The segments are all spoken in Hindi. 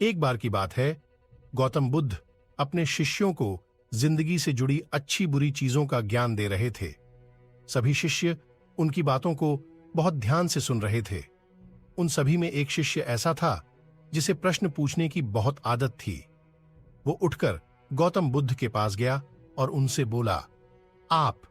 एक बार की बात है, गौतम बुद्ध अपने शिष्यों को जिंदगी से जुड़ी अच्छी बुरी चीजों का ज्ञान दे रहे थे। सभी शिष्य उनकी बातों को बहुत ध्यान से सुन रहे थे। उन सभी में एक शिष्य ऐसा था जिसे प्रश्न पूछने की बहुत आदत थी। वो उठकर गौतम बुद्ध के पास गया और उनसे बोला, आप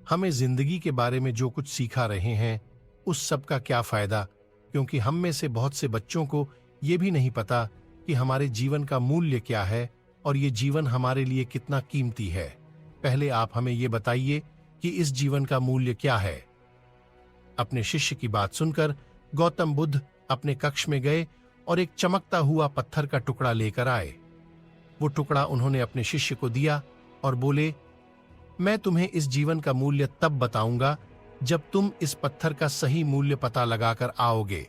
हमें जिंदगी के बारे में जो कुछ सिखा रहे हैं उस सब का क्या फायदा, क्योंकि हम में से बहुत से बच्चों को ये भी नहीं पता कि हमारे जीवन का मूल्य क्या है और ये जीवन हमारे लिए कितना कीमती है। पहले आप हमें ये बताइए कि इस जीवन का मूल्य क्या है। अपने शिष्य की बात सुनकर गौतम बुद्ध अपने कक्ष में गए और एक चमकता हुआ पत्थर का टुकड़ा लेकर आए। वो टुकड़ा उन्होंने अपने शिष्य को दिया और बोले, मैं तुम्हें इस जीवन का मूल्य तब बताऊंगा जब तुम इस पत्थर का सही मूल्य पता लगाकर आओगे।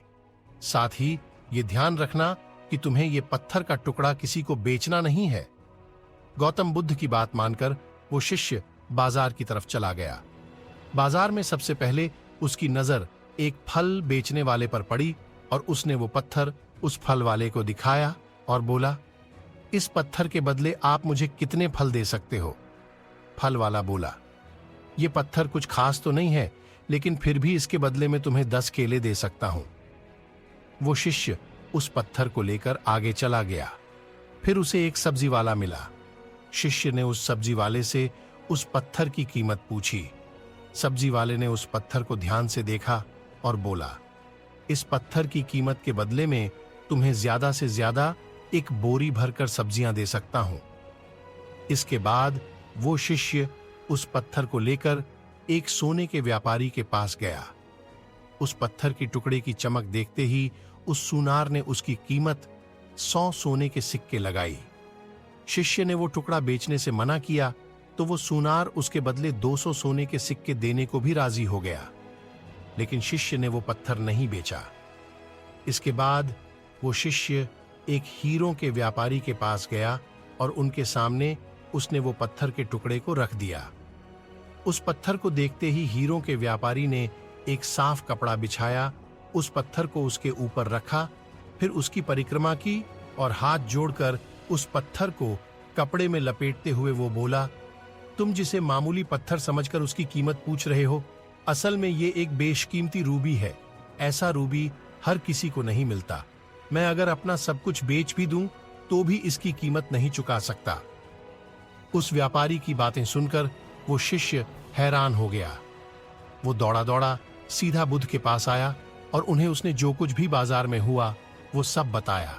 साथ ही ये ध्यान रखना कि तुम्हें ये पत्थर का टुकड़ा किसी को बेचना नहीं है। गौतम बुद्ध की बात मानकर वो शिष्य बाजार की तरफ चला गया। बाजार में सबसे पहले उसकी नजर एक फल बेचने वाले पर पड़ी और उसने वो पत्थर उस फल वाले को दिखाया और बोला, इस पत्थर के बदले आप मुझे कितने फल दे सकते हो? फल वाला बोला, ये पत्थर कुछ खास तो नहीं है, लेकिन फिर भी इसके बदले में तुम्हें 10 केले दे सकता हूं। वो शिष्य उस पत्थर को लेकर आगे चला गया। फिर उसे एक सब्जी वाला मिला। शिष्य ने उस सब्जी वाले से उस पत्थर की कीमत पूछी। सब्जी वाले ने उस पत्थर को ध्यान से देखा और बोला, इस पत्थर की कीमत के बदले में तुम्हें ज्यादा से ज्यादा एक बोरी भरकर सब्जियां दे सकता हूं। इसके बाद वो शिष्य उस पत्थर को लेकर एक सोने के व्यापारी के पास गया। उस पत्थर की टुकड़े की चमक देखते ही उस सुनार ने उसकी कीमत 100 सोने के सिक्के लगाई। शिष्य ने वो टुकड़ा बेचने से मना किया तो वो सुनार उसके बदले 200 सोने के सिक्के देने को भी राजी हो गया, लेकिन शिष्य ने वो पत्थर नहीं बेचा। इसके बाद वो शिष्य एक हीरों के व्यापारी के पास गया और उनके सामने उसने वो पत्थर के टुकड़े को रख दिया। उस पत्थर को देखते ही हीरों के व्यापारी ने एक साफ कपड़ा बिछाया, उस पत्थर को उसके ऊपर रखा, फिर उसकी परिक्रमा की और हाथ जोड़कर उस पत्थर को कपड़े में लपेटते हुए वो बोला, तुम जिसे मामूली पत्थर समझकर उसकी कीमत पूछ रहे हो, असल में ये एक बेशकीमती रूबी है। ऐसा रूबी हर किसी को नहीं मिलता। मैं अगर अपना सब कुछ बेच भी दूं तो भी इसकी कीमत नहीं चुका सकता। उस व्यापारी की बातें सुनकर वो शिष्य हैरान हो गया। वो दौड़ा दौड़ा सीधा बुद्ध के पास आया और उन्हें उसने जो कुछ भी बाजार में हुआ वो सब बताया।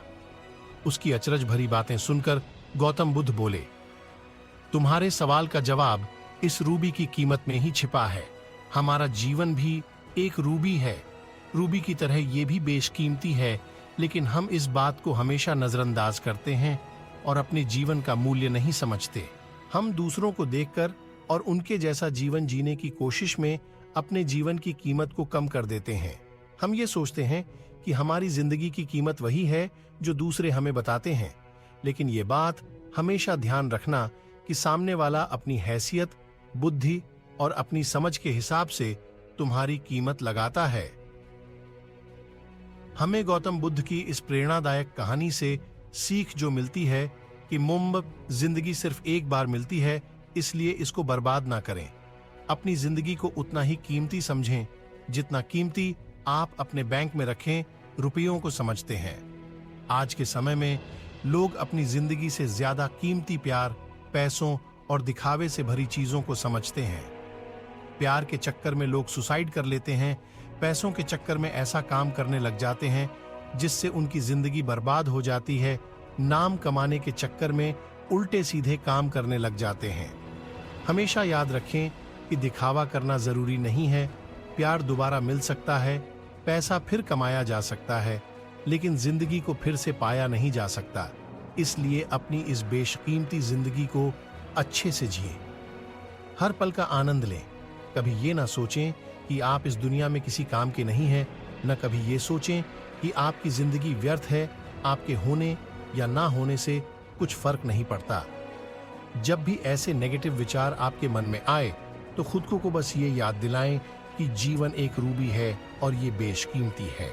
उसकी अचरज भरी बातें सुनकर गौतम बुद्ध बोले, तुम्हारे सवाल का जवाब इस रूबी की कीमत में ही छिपा है। हमारा जीवन भी एक रूबी है। रूबी की तरह ये भी बेशकीमती है, लेकिन हम इस बात को हमेशा नजरअंदाज करते हैं और अपने जीवन का मूल्य नहीं समझते। हम दूसरों को देखकर और उनके जैसा जीवन जीने की कोशिश में अपने जीवन की कीमत को कम कर देते हैं। हम ये सोचते हैं कि हमारी जिंदगी की कीमत वही है जो दूसरे हमें बताते हैं, लेकिन ये बात हमेशा ध्यान रखना कि सामने वाला अपनी हैसियत, बुद्धि और अपनी समझ के हिसाब से तुम्हारी कीमत लगाता है। हमें गौतम बुद्ध की इस प्रेरणादायक कहानी से सीख जो मिलती है कि जिंदगी सिर्फ एक बार मिलती है, इसलिए इसको बर्बाद ना करें। अपनी जिंदगी को उतना ही कीमती समझें जितना कीमती आप अपने बैंक में रखें रुपयों को समझते हैं। आज के समय में लोग अपनी जिंदगी से ज्यादा कीमती प्यार, पैसों और दिखावे से भरी चीजों को समझते हैं। प्यार के चक्कर में लोग सुसाइड कर लेते हैं, पैसों के चक्कर में ऐसा काम करने लग जाते हैं जिससे उनकी जिंदगी बर्बाद हो जाती है। नाम कमाने के चक्कर में उल्टे सीधे काम करने लग जाते हैं। हमेशा याद रखें कि दिखावा करना जरूरी नहीं है। प्यार दोबारा मिल सकता है, पैसा फिर कमाया जा सकता है, लेकिन जिंदगी को फिर से पाया नहीं जा सकता। इसलिए अपनी इस बेशकीमती जिंदगी को अच्छे से जिए। हर पल का आनंद लें। कभी ये ना सोचें कि आप इस दुनिया में किसी काम के नहीं हैं, न कभी ये सोचें कि आपकी जिंदगी व्यर्थ है। आपके होने या ना होने से कुछ फर्क नहीं पड़ता। जब भी ऐसे नेगेटिव विचार आपके मन में आए तो खुद को बस ये याद दिलाएं कि जीवन एक रूबी है और ये बेशकीमती है।